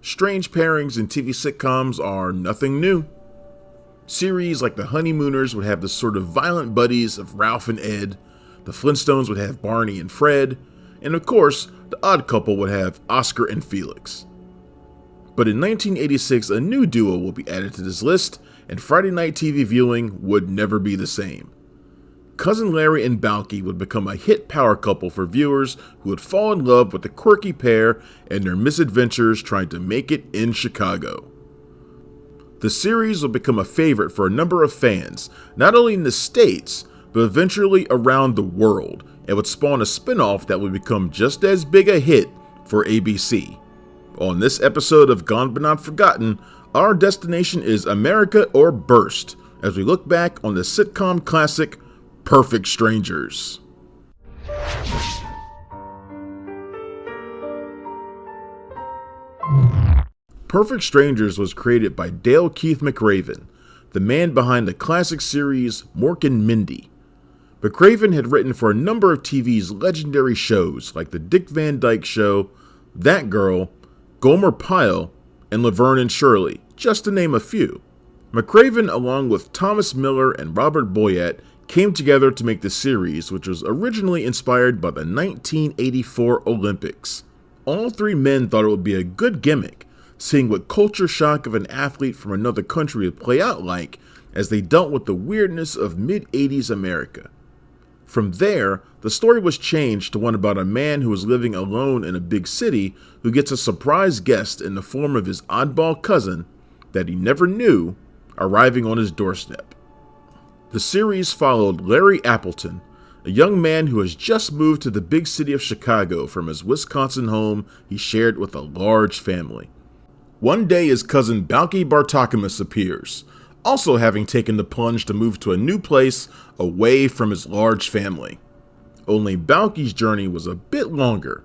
Strange pairings in TV sitcoms are nothing new. Series like The Honeymooners would have the sort of violent buddies of Ralph and Ed, the Flintstones would have Barney and Fred, and of course, The Odd Couple would have Oscar and Felix. But in 1986, a new duo will be added to this list, and Friday night TV viewing would never be the same. Cousin Larry and Balky would become a hit power couple for viewers who would fall in love with the quirky pair and their misadventures trying to make it in Chicago. The series would become a favorite for a number of fans, not only in the States, but eventually around the world, and would spawn a spin-off that would become just as big a hit for ABC. On this episode of Gone But Not Forgotten, our destination is America or Burst, as we look back on the sitcom classic Perfect Strangers. Perfect Strangers was created by Dale Keith McRaven, the man behind the classic series Mork and Mindy. McRaven had written for a number of TV's legendary shows like The Dick Van Dyke Show, That Girl, Gomer Pyle, and Laverne and Shirley, just to name a few. McRaven, along with Thomas Miller and Robert Boyett, came together to make the series, which was originally inspired by the 1984 Olympics. All three men thought it would be a good gimmick, seeing what culture shock of an athlete from another country would play out like as they dealt with the weirdness of mid-80s America. From there, the story was changed to one about a man who was living alone in a big city who gets a surprise guest in the form of his oddball cousin that he never knew arriving on his doorstep. The series followed Larry Appleton, a young man who has just moved to the big city of Chicago from his Wisconsin home he shared with a large family. One day his cousin Balky Bartokomous appears, also having taken the plunge to move to a new place away from his large family. Only Balky's journey was a bit longer,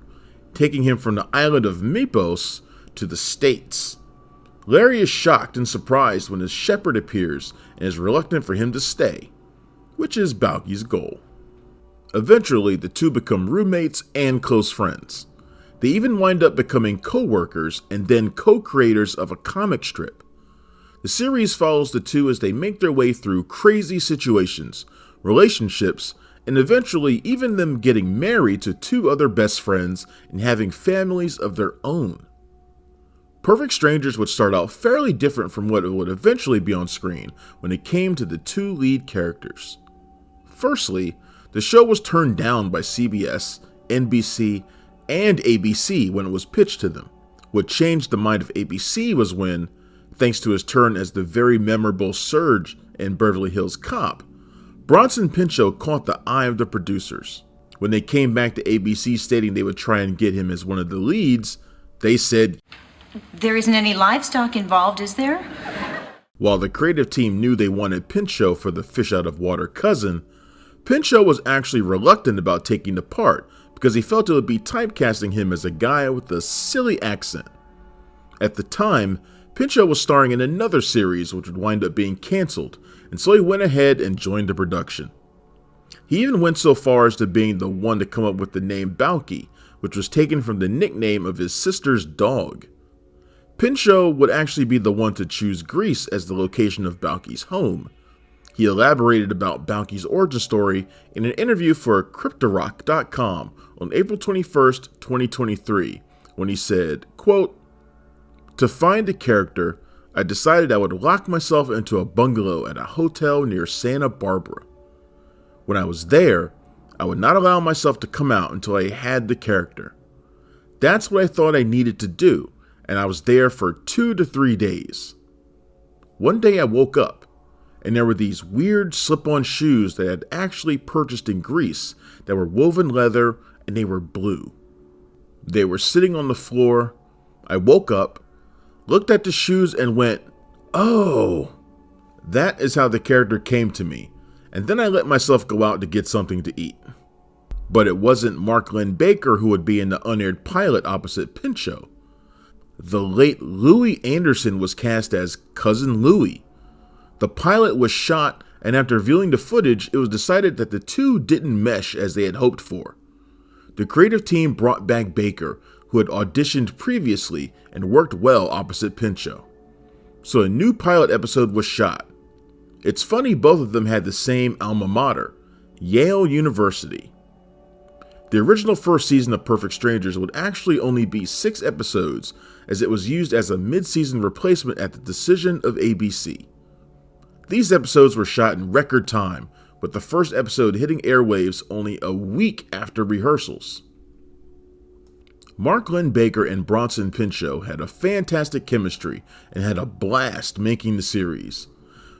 taking him from the island of Mypos to the States. Larry is shocked and surprised when his shepherd appears and is reluctant for him to stay, which is Balky's goal. Eventually, the two become roommates and close friends. They even wind up becoming co-workers and then co-creators of a comic strip. The series follows the two as they make their way through crazy situations, relationships, and eventually even them getting married to two other best friends and having families of their own. Perfect Strangers would start out fairly different from what it would eventually be on screen when it came to the two lead characters. Firstly, the show was turned down by CBS, NBC, and ABC when it was pitched to them. What changed the mind of ABC was when, thanks to his turn as the very memorable Surge in Beverly Hills Cop, Bronson Pinchot caught the eye of the producers. When they came back to ABC stating they would try and get him as one of the leads, they said, "There isn't any livestock involved, is there?" While the creative team knew they wanted Pinchot for the fish out of water cousin, Pinchot was actually reluctant about taking the part because he felt it would be typecasting him as a guy with a silly accent. At the time, Pinchot was starring in another series which would wind up being canceled, and so he went ahead and joined the production. He even went so far as to being the one to come up with the name Balky, which was taken from the nickname of his sister's dog. Pinchot would actually be the one to choose Greece as the location of Balky's home. He elaborated about Balky's origin story in an interview for Cryptorock.com on April 21st, 2023, when he said, quote, "To find a character, I decided I would lock myself into a bungalow at a hotel near Santa Barbara. When I was there, I would not allow myself to come out until I had the character. That's what I thought I needed to do, and I was there for 2 to 3 days. One day I woke up, and there were these weird slip-on shoes that I had actually purchased in Greece that were woven leather and they were blue. They were sitting on the floor. I woke up, looked at the shoes and went, oh, that is how the character came to me, and then I let myself go out to get something to eat." But it wasn't Mark Lynn Baker who would be in the unaired pilot opposite Pinchot. The late Louis Anderson was cast as Cousin Louis. The pilot was shot, and after viewing the footage, it was decided that the two didn't mesh as they had hoped for. The creative team brought back Baker, who had auditioned previously and worked well opposite Pinchot. So a new pilot episode was shot. It's funny both of them had the same alma mater, Yale University. The original first season of Perfect Strangers would actually only be 6 episodes, as it was used as a mid-season replacement at the decision of ABC. These episodes were shot in record time, with the first episode hitting airwaves only a week after rehearsals. Mark Lynn-Baker and Bronson Pinchot had a fantastic chemistry and had a blast making the series,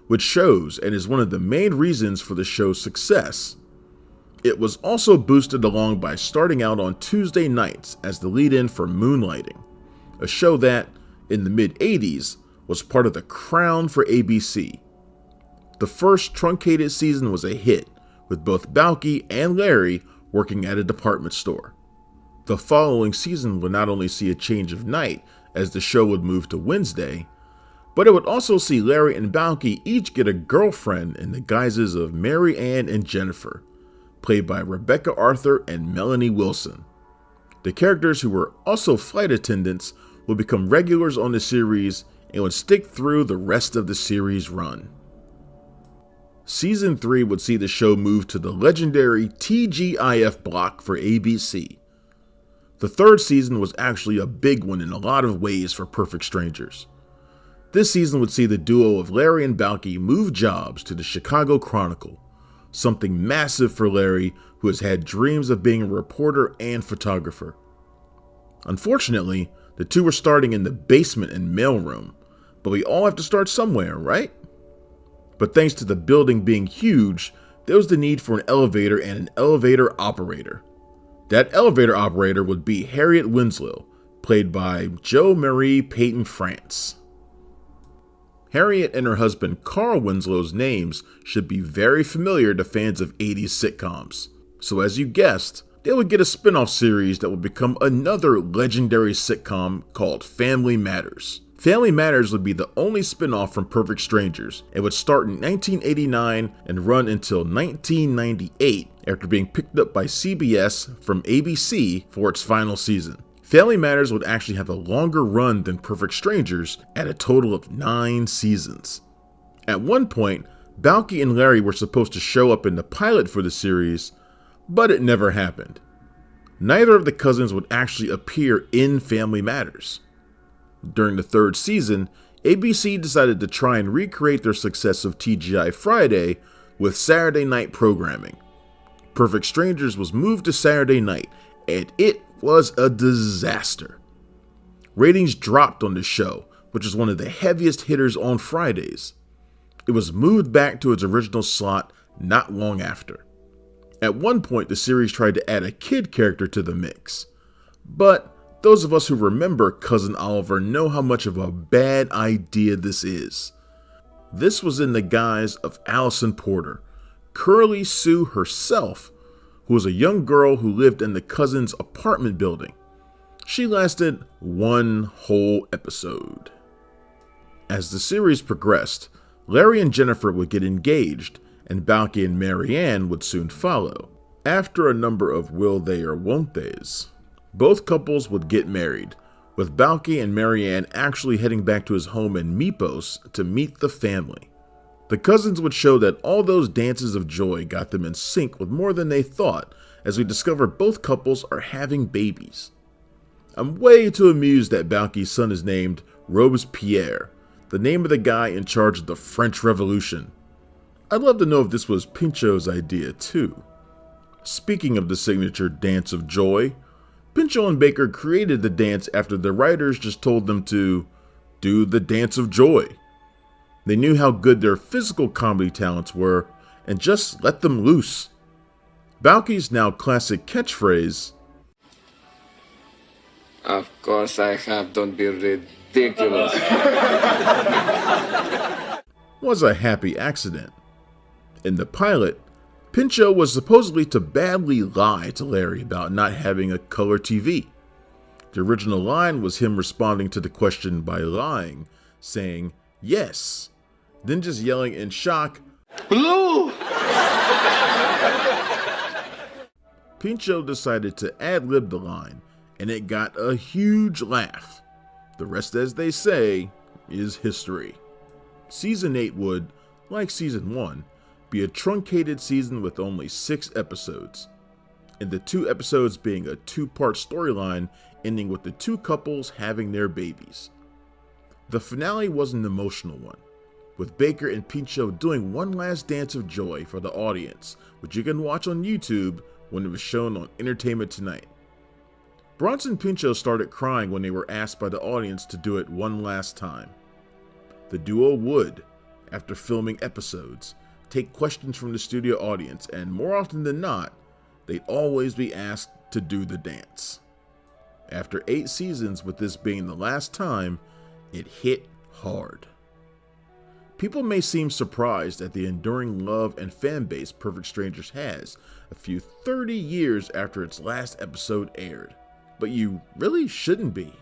which shows and is one of the main reasons for the show's success. It was also boosted along by starting out on Tuesday nights as the lead-in for Moonlighting, a show that, in the mid-80s, was part of the crown for ABC. The first truncated season was a hit, with both Balki and Larry working at a department store. The following season would not only see a change of night, as the show would move to Wednesday, but it would also see Larry and Balki each get a girlfriend in the guises of Mary Ann and Jennifer, played by Rebecca Arthur and Melanie Wilson. The characters, who were also flight attendants, would become regulars on the series and would stick through the rest of the series run. Season 3 would see the show move to the legendary TGIF block for ABC. The third season was actually a big one in a lot of ways for Perfect Strangers. This season would see the duo of Larry and Balki move jobs to the Chicago Chronicle, something massive for Larry, who has had dreams of being a reporter and photographer. Unfortunately, the two were starting in the basement and mailroom, but we all have to start somewhere, right? But thanks to the building being huge, there was the need for an elevator and an elevator operator. That elevator operator would be Harriet Winslow, played by Jo Marie Peyton France. Harriet and her husband Carl Winslow's names should be very familiar to fans of 80s sitcoms. So as you guessed, they would get a spin-off series that would become another legendary sitcom called Family Matters. Family Matters would be the only spin-off from Perfect Strangers and would start in 1989 and run until 1998 after being picked up by CBS from ABC for its final season. Family Matters would actually have a longer run than Perfect Strangers at a total of 9 seasons. At one point, Balki and Larry were supposed to show up in the pilot for the series, but it never happened. Neither of the cousins would actually appear in Family Matters. During the third season, ABC decided to try and recreate their success of TGI Friday with Saturday night programming. Perfect Strangers was moved to Saturday night, and it was a disaster. Ratings dropped on the show, which is one of the heaviest hitters on Fridays. It was moved back to its original slot not long after. At one point, the series tried to add a kid character to the mix, but those of us who remember Cousin Oliver know how much of a bad idea this is. This was in the guise of Allison Porter, Curly Sue herself, who was a young girl who lived in the cousin's apartment building. She lasted 1 whole episode. As the series progressed, Larry and Jennifer would get engaged, and Balki and Mary Ann would soon follow. After a number of will they or won't theys, both couples would get married, with Balki and Mary Ann actually heading back to his home in Mypos to meet the family. The cousins would show that all those dances of joy got them in sync with more than they thought, as we discover both couples are having babies. I'm way too amused that Balki's son is named Robespierre, the name of the guy in charge of the French Revolution. I'd love to know if this was Pinchot's idea too. Speaking of the signature dance of joy, Pinchot and Baker created the dance after the writers just told them to do the dance of joy. They knew how good their physical comedy talents were and just let them loose. Balki's now classic catchphrase, "Of course I have, don't be ridiculous," was a happy accident. In the pilot, Pinchot was supposedly to badly lie to Larry about not having a color TV. The original line was him responding to the question by lying, saying, "Yes," then just yelling in shock, "Blue!" Pinchot decided to ad-lib the line and it got a huge laugh. The rest, as they say, is history. Season 8 would, like Season 1, be a truncated season with only 6 episodes, and the 2 episodes being a 2-part storyline ending with the 2 couples having their babies. The finale was an emotional one, with Baker and Pinchot doing one last dance of joy for the audience, which you can watch on YouTube when it was shown on Entertainment Tonight. Bronson Pinchot started crying when they were asked by the audience to do it one last time. The duo would, after filming episodes, take questions from the studio audience, and more often than not, they'd always be asked to do the dance. After 8 seasons, with this being the last time, it hit hard. People may seem surprised at the enduring love and fan base Perfect Strangers has a few 30 years after its last episode aired, but you really shouldn't be.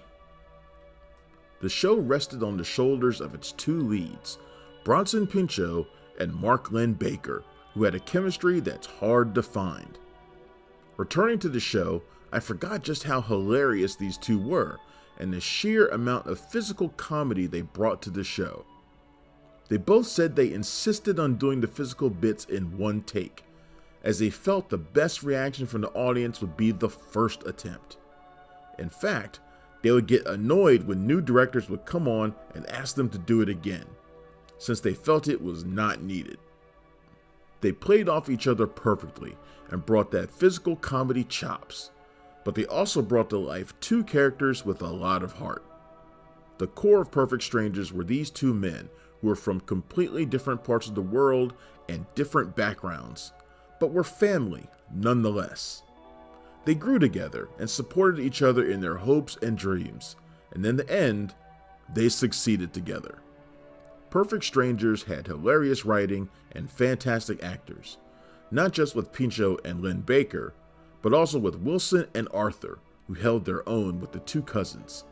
The show rested on the shoulders of its 2 leads, Bronson Pinchot and Mark Lynn Baker, who had a chemistry that's hard to find. Returning to the show, I forgot just how hilarious these 2 were, and the sheer amount of physical comedy they brought to the show. They both said they insisted on doing the physical bits in one take, as they felt the best reaction from the audience would be the first attempt. In fact, they would get annoyed when new directors would come on and ask them to do it again, since they felt it was not needed. They played off each other perfectly and brought that physical comedy chops, but they also brought to life 2 characters with a lot of heart. The core of Perfect Strangers were these 2 men who were from completely different parts of the world and different backgrounds, but were family nonetheless. They grew together and supported each other in their hopes and dreams, and in the end, they succeeded together. Perfect Strangers had hilarious writing and fantastic actors, not just with Pinchot and Lynn Baker, but also with Wilson and Arthur, who held their own with the 2 cousins.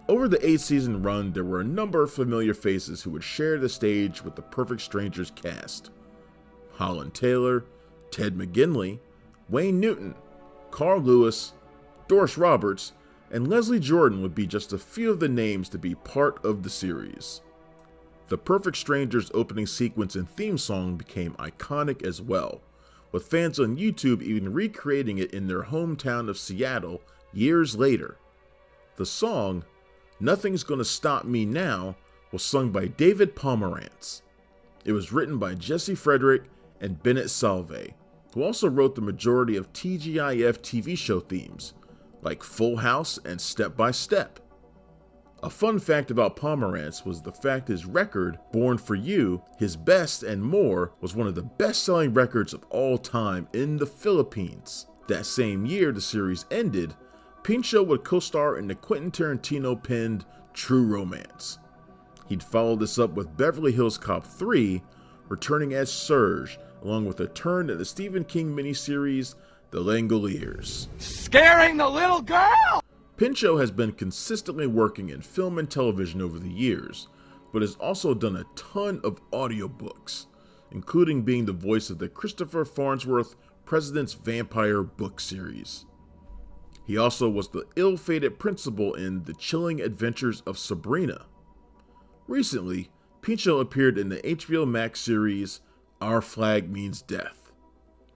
Over the 8-season run, there were a number of familiar faces who would share the stage with the Perfect Strangers cast. Holland Taylor, Ted McGinley, Wayne Newton, Carl Lewis, Doris Roberts, and Leslie Jordan would be just a few of the names to be part of the series. The Perfect Strangers opening sequence and theme song became iconic as well, with fans on YouTube even recreating it in their hometown of Seattle years later. The song, Nothing's Gonna Stop Me Now, was sung by David Pomerantz. It was written by Jesse Frederick and Bennett Salve, who also wrote the majority of TGIF TV show themes, like Full House and Step by Step. A fun fact about Pomerantz was the fact his record, Born for You, His Best and More, was one of the best-selling records of all time in the Philippines. That same year the series ended, Pinchot would co-star in the Quentin Tarantino-penned True Romance. He'd follow this up with Beverly Hills Cop 3, returning as Serge, along with a turn in the Stephen King miniseries, The Langoliers. Scaring the little girl! Pinchot has been consistently working in film and television over the years, but has also done a ton of audiobooks, including being the voice of the Christopher Farnsworth President's Vampire book series. He also was the ill-fated principal in The Chilling Adventures of Sabrina. Recently, Pinchot appeared in the HBO Max series Our Flag Means Death.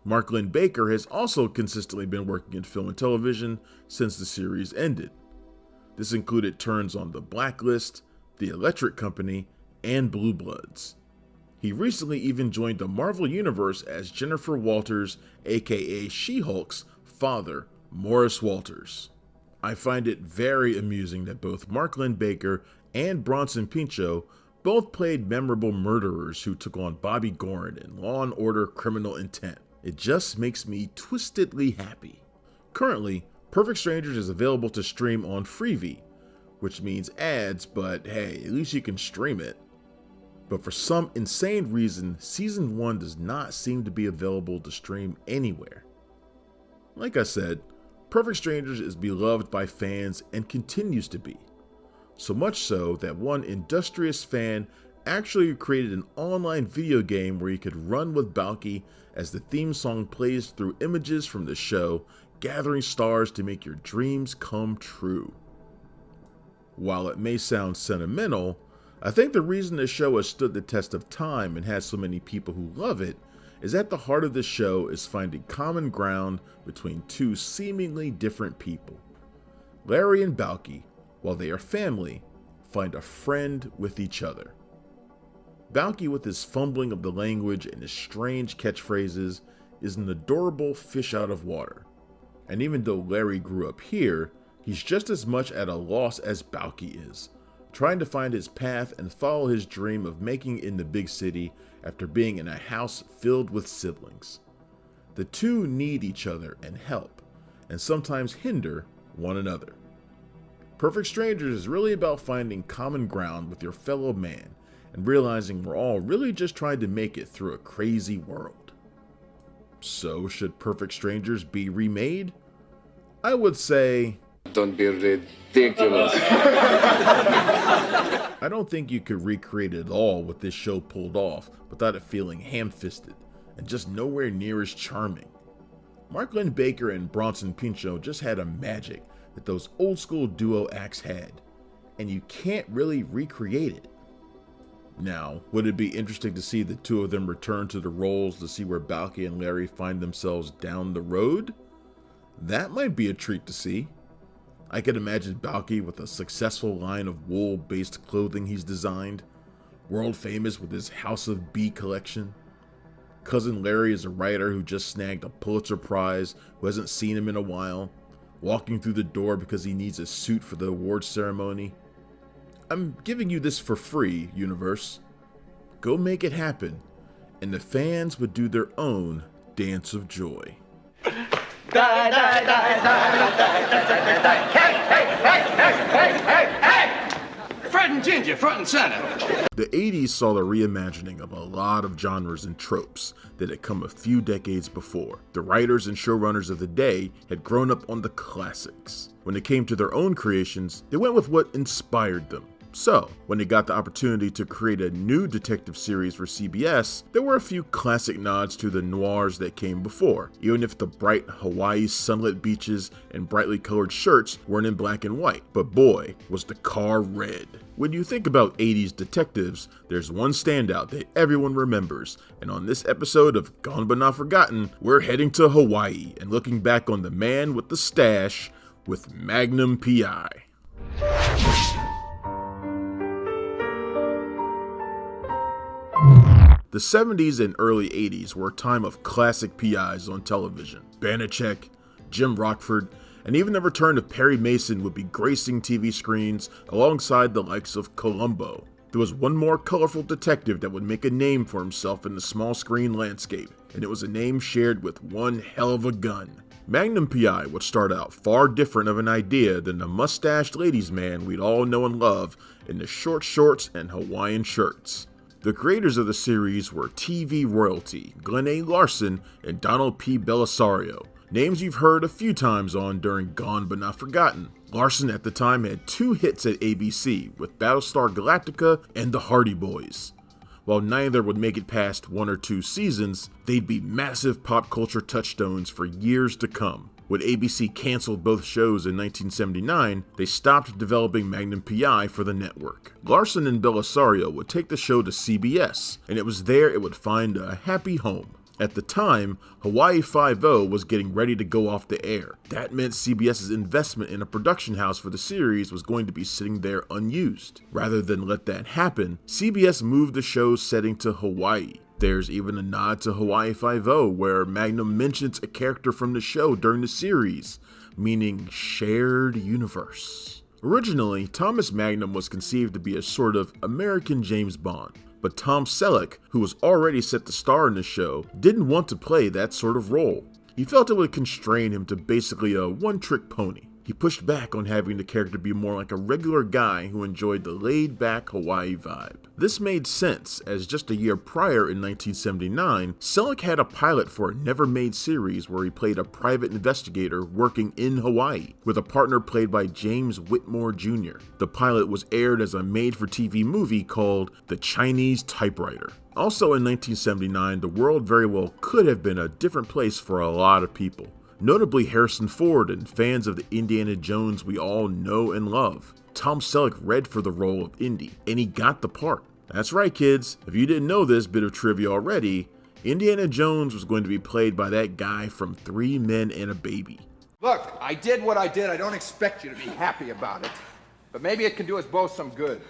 Mark Lynn Baker has also consistently been working in film and television since the series ended. This included turns on The Blacklist, The Electric Company, and Blue Bloods. He recently even joined the Marvel Universe as Jennifer Walters, aka She-Hulk's father, Morris Walters. I find it very amusing that both Mark Lynn Baker and Bronson Pinchot both played memorable murderers who took on Bobby Gorin in Law & Order: Criminal Intent. It just makes me twistedly happy. Currently, Perfect Strangers is available to stream on Freevee, which means ads, but hey, at least you can stream it. But for some insane reason, Season 1 does not seem to be available to stream anywhere. Like I said, Perfect Strangers is beloved by fans and continues to be. So much so that one industrious fan actually created an online video game where you could run with Balky as the theme song plays through images from the show gathering stars to make your dreams come true. While it may sound sentimental, I think the reason the show has stood the test of time and has so many people who love it is at the heart of the show is finding common ground between two seemingly different people. Larry and Balky, while they are family, find a friend with each other. Balky, with his fumbling of the language and his strange catchphrases, is an adorable fish out of water. And even though Larry grew up here, he's just as much at a loss as Balky is, trying to find his path and follow his dream of making it in the big city after being in a house filled with siblings. The two need each other and help, and sometimes hinder one another. Perfect Strangers is really about finding common ground with your fellow man and realizing we're all really just trying to make it through a crazy world. So, should Perfect Strangers be remade? I would say, Don't be ridiculous. I don't think you could recreate it all what this show pulled off without it feeling ham-fisted and just nowhere near as charming. Mark Lynn Baker and Bronson Pinchot just had a magic that those old school duo acts had, and you can't really recreate it. Now, would it be interesting to see the two of them return to the roles to see where Balky and Larry find themselves down the road? That might be a treat to see. I could imagine Balky with a successful line of wool-based clothing he's designed, world famous with his House of B collection. Cousin Larry is a writer who just snagged a Pulitzer Prize who hasn't seen him in a while, walking through the door because he needs a suit for the awards ceremony. I'm giving you this for free, universe. Go make it happen, and the fans would do their own dance of joy. Fred and Ginger, front and center. The 80s saw the reimagining of a lot of genres and tropes that had come a few decades before. The writers and showrunners of the day had grown up on the classics. When it came to their own creations, they went with what inspired them. So, when they got the opportunity to create a new detective series for CBS, there were a few classic nods to the noirs that came before, even if the bright Hawaii sunlit beaches and brightly colored shirts weren't in black and white. But boy, was the car red. When you think about 80s detectives, there's one standout that everyone remembers, and on this episode of Gone But Not Forgotten, we're heading to Hawaii and looking back on the man with the stash with Magnum PI. The 70s and early 80s were a time of classic PIs on television. Banachek, Jim Rockford, and even the return of Perry Mason would be gracing TV screens alongside the likes of Columbo. There was one more colorful detective that would make a name for himself in the small screen landscape, and it was a name shared with one hell of a gun. Magnum PI would start out far different of an idea than the mustached ladies' man we'd all know and love in the short shorts and Hawaiian shirts. The creators of the series were TV royalty Glenn A. Larson and Donald P. Belisario, names you've heard a few times on during Gone But Not Forgotten. Larson at the time had 2 hits at ABC with Battlestar Galactica and The Hardy Boys. While neither would make it past 1 or 2 seasons, they'd be massive pop culture touchstones for years to come. When ABC canceled both shows in 1979, they stopped developing Magnum PI for the network. Larson and Belisario would take the show to CBS, and it was there it would find a happy home. At the time, Hawaii Five-0 was getting ready to go off the air. That meant CBS's investment in a production house for the series was going to be sitting there unused. Rather than let that happen, CBS moved the show's setting to Hawaii. There's even a nod to Hawaii Five-0 where Magnum mentions a character from the show during the series, meaning shared universe. Originally, Thomas Magnum was conceived to be a sort of American James Bond, but Tom Selleck, who was already set to star in the show, didn't want to play that sort of role. He felt it would constrain him to basically a one-trick pony. He pushed back on having the character be more like a regular guy who enjoyed the laid-back Hawaii vibe. This made sense, as just a year prior in 1979, Selleck had a pilot for a never-made series where he played a private investigator working in Hawaii, with a partner played by James Whitmore Jr. The pilot was aired as a made-for-TV movie called The Chinese Typewriter. Also in 1979, the world very well could have been a different place for a lot of people. notably Harrison Ford and fans of the Indiana Jones we all know and love. Tom Selleck read for the role of Indy, and he got the part. That's right, kids. If you didn't know this bit of trivia already, Indiana Jones was going to be played by that guy from 3 Men and a Baby. Look, I did what I did. I don't expect you to be happy about it. But maybe it can do us both some good.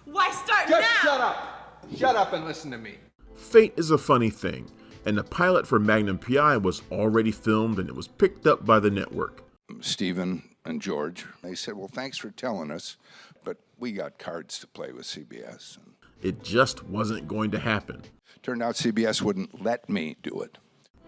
Why start Just now? shut up. Shut up and listen to me. Fate is a funny thing, and the pilot for Magnum PI was already filmed and it was picked up by the network. Stephen and George, they said, well, thanks for telling us, but we got cards to play with CBS. It just wasn't going to happen. Turned out CBS wouldn't let me do it.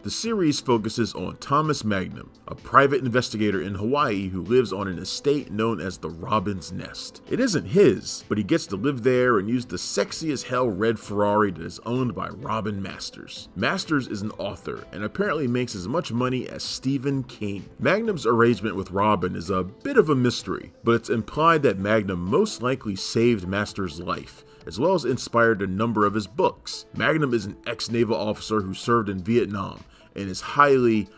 The series focuses on Thomas Magnum, a private investigator in Hawaii who lives on an estate known as the Robin's Nest. It isn't his, but he gets to live there and use the sexy as hell red Ferrari that is owned by Robin Masters. Masters is an author and apparently makes as much money as Stephen King. Magnum's arrangement with Robin is a bit of a mystery, but it's implied that Magnum most likely saved Masters' life, as well as inspired a number of his books. Magnum is an ex-naval officer who served in Vietnam and is highly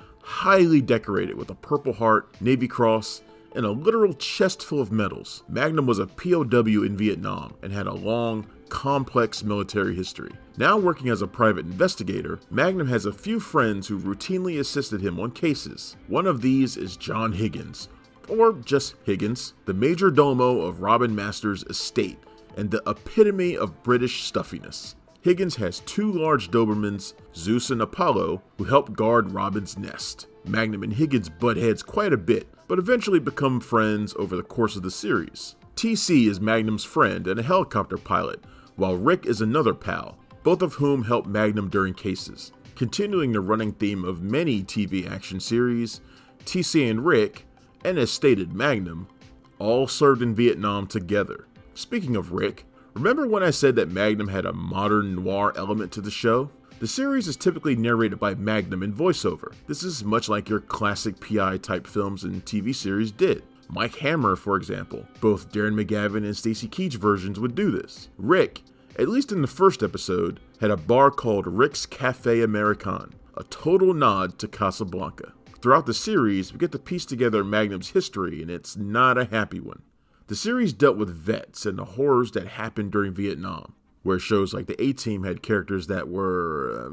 decorated with a Purple Heart, Navy Cross, and a literal chest full of medals. Magnum was a POW in Vietnam and had a long, complex military history. Now working as a private investigator, Magnum has a few friends who routinely assisted him on cases. One of these is John Higgins, or just Higgins, the major domo of Robin Masters' estate and the epitome of British stuffiness. Higgins has 2 large Dobermans, Zeus and Apollo, who help guard Robin's nest. Magnum and Higgins butt heads quite a bit, but eventually become friends over the course of the series. TC is Magnum's friend and a helicopter pilot, while Rick is another pal, both of whom help Magnum during cases. Continuing the running theme of many TV action series, TC and Rick, and as stated Magnum, all served in Vietnam together. Speaking of Rick, remember when I said that Magnum had a modern noir element to the show? The series is typically narrated by Magnum in voiceover. This is much like your classic PI type films and TV series did. Mike Hammer, for example. Both Darren McGavin and Stacy Keach versions would do this. Rick, at least in the first episode, had a bar called Rick's Cafe American, a total nod to Casablanca. Throughout the series, we get to piece together Magnum's history, and it's not a happy one. The series dealt with vets and the horrors that happened during Vietnam, where shows like the A-Team had characters that were,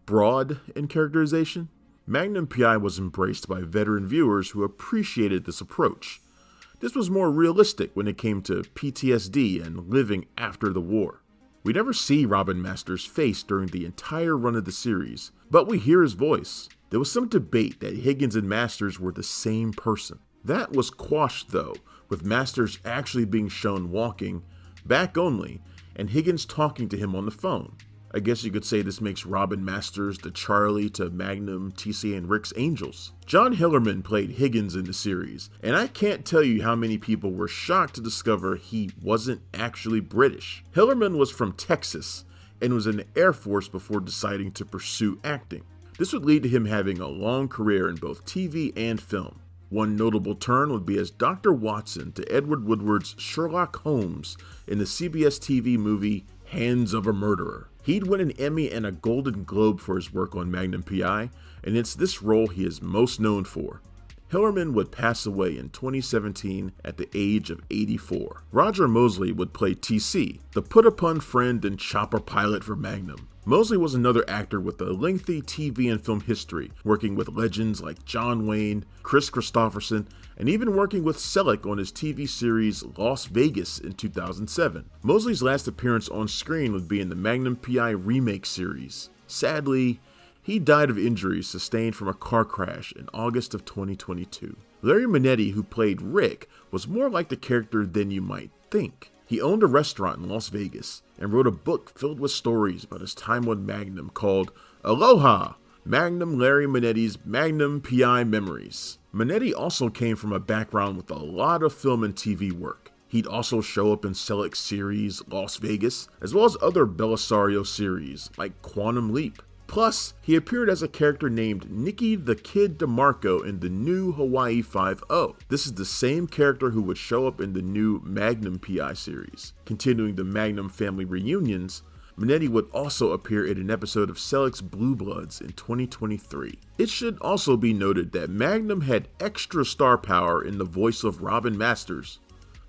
broad in characterization. Magnum PI was embraced by veteran viewers who appreciated this approach. This was more realistic when it came to PTSD and living after the war. We never see Robin Masters' face during the entire run of the series, but we hear his voice. There was some debate that Higgins and Masters were the same person. That was quashed though, with Masters actually being shown walking, back only, and Higgins talking to him on the phone. I guess you could say this makes Robin Masters the Charlie to Magnum, TC, and Rick's angels. John Hillerman played Higgins in the series, and I can't tell you how many people were shocked to discover he wasn't actually British. Hillerman was from Texas and was in the Air Force before deciding to pursue acting. This would lead to him having a long career in both TV and film. One notable turn would be as Dr. Watson to Edward Woodward's Sherlock Holmes in the CBS TV movie Hands of a Murderer. He'd win an Emmy and a Golden Globe for his work on Magnum PI, and it's this role he is most known for. Hillerman would pass away in 2017 at the age of 84. Roger Mosley would play TC, the put-upon friend and chopper pilot for Magnum. Mosley was another actor with a lengthy TV and film history, working with legends like John Wayne, Chris Christopherson, and even working with Selleck on his TV series Las Vegas in 2007. Mosley's last appearance on screen would be in the Magnum PI remake series. Sadly, he died of injuries sustained from a car crash in August of 2022. Larry Manetti, who played Rick, was more like the character than you might think. He owned a restaurant in Las Vegas and wrote a book filled with stories about his time on Magnum called Aloha! Magnum Larry Manetti's Magnum PI Memories. Manetti also came from a background with a lot of film and TV work. He'd also show up in Selleck's series Las Vegas, as well as other Belisario series like Quantum Leap. Plus, he appeared as a character named Nicky the Kid DeMarco in the new Hawaii Five-0. This is the same character who would show up in the new Magnum PI series. Continuing the Magnum family reunions, Minetti would also appear in an episode of Selleck's Blue Bloods in 2023. It should also be noted that Magnum had extra star power in the voice of Robin Masters.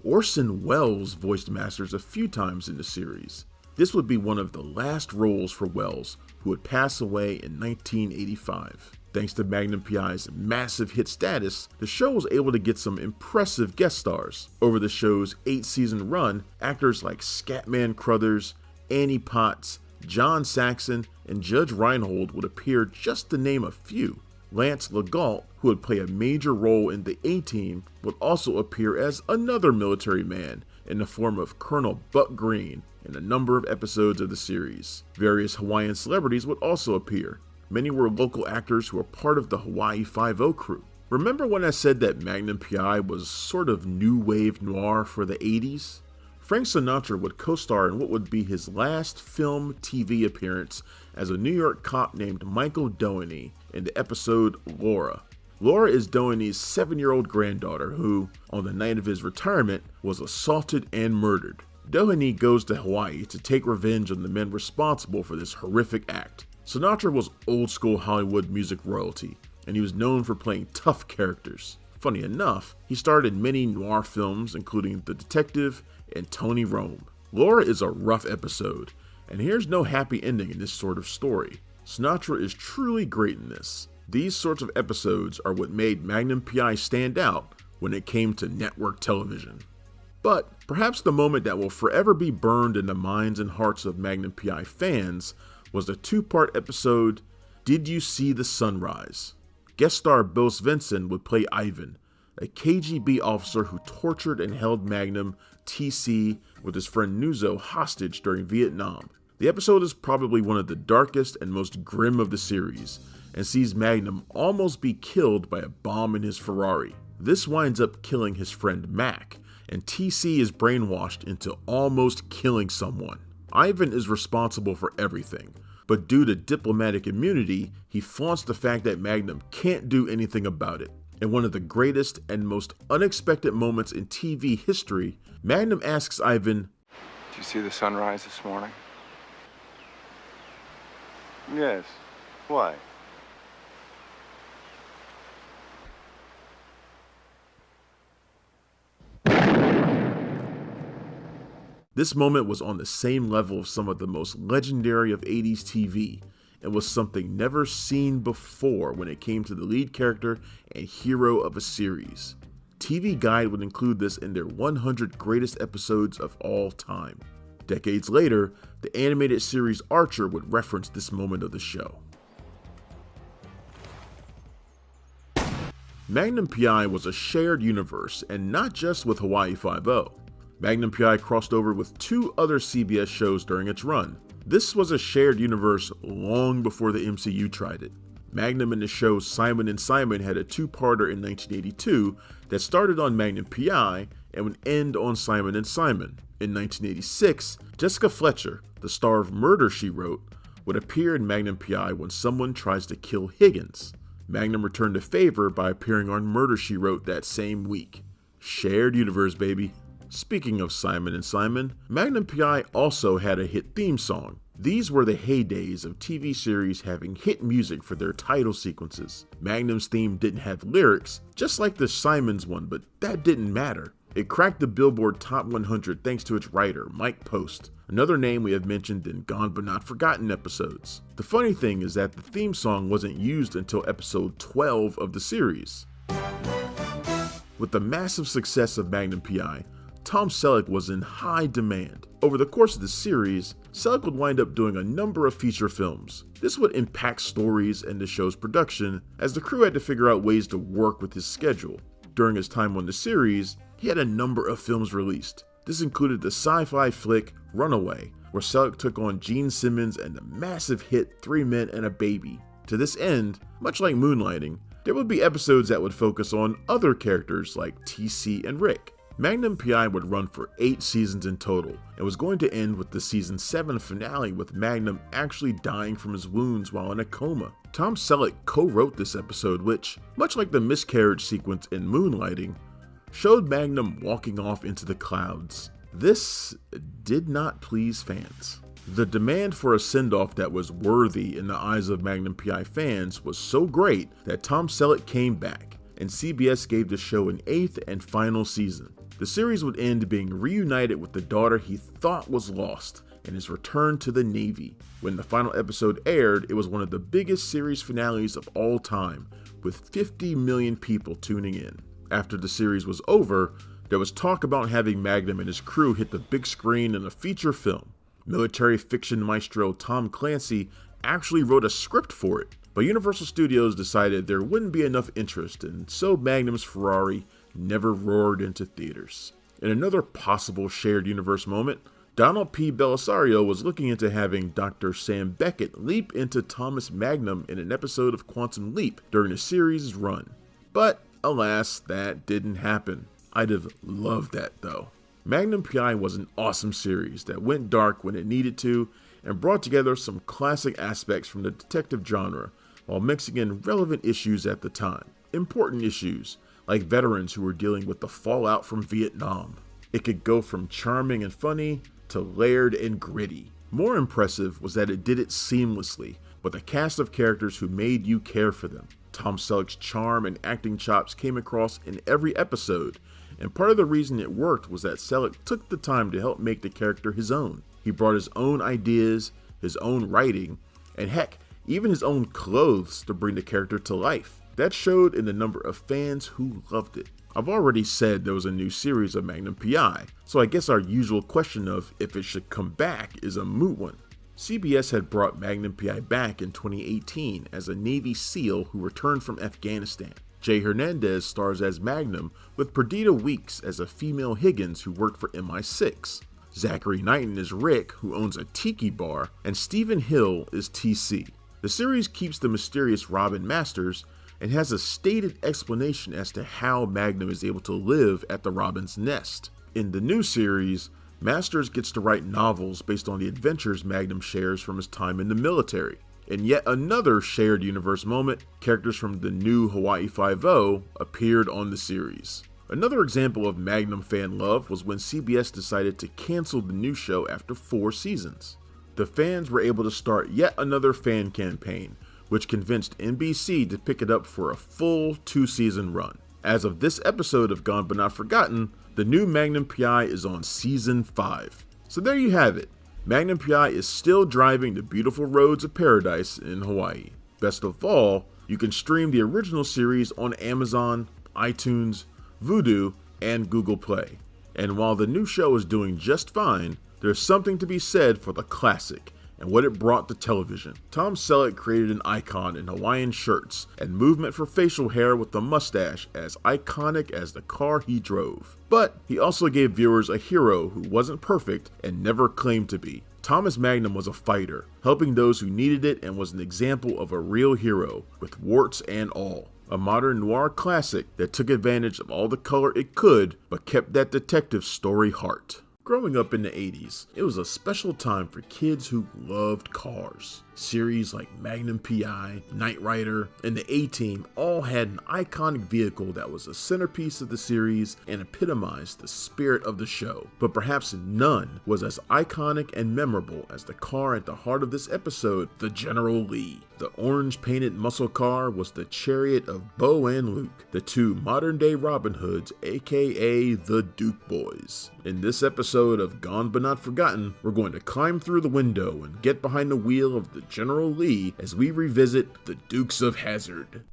Orson Welles voiced Masters a few times in the series. This would be one of the last roles for Welles, who would pass away in 1985. Thanks to Magnum PI's massive hit status, the show was able to get some impressive guest stars. Over the show's 8-season run, actors like Scatman Crothers, Annie Potts, John Saxon, and Judge Reinhold would appear, just to name a few. Lance LeGault, who would play a major role in the A-Team, would also appear as another military man in the form of Colonel Buck Green in a number of episodes of the series. Various Hawaiian celebrities would also appear. Many were local actors who were part of the Hawaii Five-0 crew. Remember when I said that Magnum PI was sort of new wave noir for the 80s? Frank Sinatra would co-star in what would be his last film TV appearance as a New York cop named Michael Doheny in the episode Laura. Laura is Doheny's 7-year-old granddaughter who, on the night of his retirement, was assaulted and murdered. Doheny goes to Hawaii to take revenge on the men responsible for this horrific act. Sinatra was old-school Hollywood music royalty, and he was known for playing tough characters. Funny enough, he starred in many noir films, including The Detective and Tony Rome. Laura is a rough episode, and here's no happy ending in this sort of story. Sinatra is truly great in this. These sorts of episodes are what made Magnum PI stand out when it came to network television. But perhaps the moment that will forever be burned in the minds and hearts of Magnum PI fans was the 2-part episode, Did You See the Sunrise? Guest star Bill Svensson would play Ivan, a KGB officer who tortured and held Magnum, TC, with his friend Nuzo hostage during Vietnam. The episode is probably one of the darkest and most grim of the series, and sees Magnum almost be killed by a bomb in his Ferrari. This winds up killing his friend Mac, and TC is brainwashed into almost killing someone. Ivan is responsible for everything, but due to diplomatic immunity, he flaunts the fact that Magnum can't do anything about it. In one of the greatest and most unexpected moments in TV history, Magnum asks Ivan, "Did you see the sunrise this morning?" "Yes. Why?" This moment was on the same level of some of the most legendary of 80s TV, and was something never seen before when it came to the lead character and hero of a series. TV Guide would include this in their 100 greatest episodes of all time. Decades later, the animated series Archer would reference this moment of the show. Magnum PI was a shared universe, and not just with Hawaii Five-0. Magnum PI crossed over with 2 other CBS shows during its run. This was a shared universe long before the MCU tried it. Magnum and the show Simon & Simon had a 2-parter in 1982 that started on Magnum PI and would end on Simon & Simon. In 1986, Jessica Fletcher, the star of Murder, She Wrote, would appear in Magnum PI when someone tries to kill Higgins. Magnum returned the favor by appearing on Murder, She Wrote that same week. Shared universe, baby. Speaking of Simon & Simon, Magnum PI also had a hit theme song. These were the heydays of TV series having hit music for their title sequences. Magnum's theme didn't have lyrics, just like the Simon's one, but that didn't matter. It cracked the Billboard Top 100 thanks to its writer, Mike Post, another name we have mentioned in Gone But Not Forgotten episodes. The funny thing is that the theme song wasn't used until episode 12 of the series. With the massive success of Magnum PI, Tom Selleck was in high demand. Over the course of the series, Selleck would wind up doing a number of feature films. This would impact stories and the show's production, as the crew had to figure out ways to work with his schedule. During his time on the series, he had a number of films released. This included the sci-fi flick Runaway, where Selleck took on Gene Simmons and the massive hit 3 Men and a Baby. To this end, much like Moonlighting, there would be episodes that would focus on other characters like TC and Rick. Magnum PI would run for 8 seasons in total, and was going to end with the season 7 finale with Magnum actually dying from his wounds while in a coma. Tom Selleck co-wrote this episode which, much like the miscarriage sequence in Moonlighting, showed Magnum walking off into the clouds. This did not please fans. The demand for a send-off that was worthy in the eyes of Magnum PI fans was so great that Tom Selleck came back, and CBS gave the show an 8th and final season. The series would end being reunited with the daughter he thought was lost, and his return to the Navy. When the final episode aired, it was one of the biggest series finales of all time, with 50 million people tuning in. After the series was over, there was talk about having Magnum and his crew hit the big screen in a feature film. Military fiction maestro Tom Clancy actually wrote a script for it, but Universal Studios decided there wouldn't be enough interest, and so Magnum's Ferrari never roared into theaters. In another possible shared universe moment, Donald P. Belisario was looking into having Dr. Sam Beckett leap into Thomas Magnum in an episode of Quantum Leap during the series' run. But alas, that didn't happen. I'd have loved that though. Magnum PI was an awesome series that went dark when it needed to and brought together some classic aspects from the detective genre while mixing in relevant issues at the time. Important issues, like veterans who were dealing with the fallout from Vietnam. It could go from charming and funny to layered and gritty. More impressive was that it did it seamlessly, with a cast of characters who made you care for them. Tom Selleck's charm and acting chops came across in every episode, and part of the reason it worked was that Selleck took the time to help make the character his own. He brought his own ideas, his own writing, and heck, even his own clothes to bring the character to life. That showed in the number of fans who loved it. I've already said there was a new series of Magnum PI, so I guess our usual question of if it should come back is a moot one. CBS had brought Magnum PI back in 2018 as a Navy SEAL who returned from Afghanistan. Jay Hernandez stars as Magnum, with Perdita Weeks as a female Higgins who worked for MI6. Zachary Knighton is Rick, who owns a tiki bar, and Stephen Hill is TC. The series keeps the mysterious Robin Masters and has a stated explanation as to how Magnum is able to live at the Robin's Nest. In the new series, Masters gets to write novels based on the adventures Magnum shares from his time in the military. In yet another shared universe moment, characters from the new Hawaii Five-0 appeared on the series. Another example of Magnum fan love was when CBS decided to cancel the new show after 4 seasons. The fans were able to start yet another fan campaign, which convinced NBC to pick it up for a full 2-season run. As of this episode of Gone But Not Forgotten, the new Magnum PI is on season 5. So there you have it. Magnum PI is still driving the beautiful roads of paradise in Hawaii. Best of all, you can stream the original series on Amazon, iTunes, Vudu, and Google Play. And while the new show is doing just fine, there's something to be said for the classic and what it brought to television. Tom Selleck created an icon in Hawaiian shirts and movement for facial hair with a mustache as iconic as the car he drove. But he also gave viewers a hero who wasn't perfect and never claimed to be. Thomas Magnum was a fighter, helping those who needed it, and was an example of a real hero, with warts and all. A modern noir classic that took advantage of all the color it could, but kept that detective story heart. Growing up in the 80s, it was a special time for kids who loved cars. Series like Magnum PI, Knight Rider, and the A-Team all had an iconic vehicle that was a centerpiece of the series and epitomized the spirit of the show. But perhaps none was as iconic and memorable as the car at the heart of this episode, the General Lee. The orange-painted muscle car was the chariot of Bo and Luke, the 2 modern-day Robin Hoods, aka the Duke Boys. In this episode of Gone But Not Forgotten, we're going to climb through the window and get behind the wheel of the General Lee as we revisit the Dukes of Hazzard.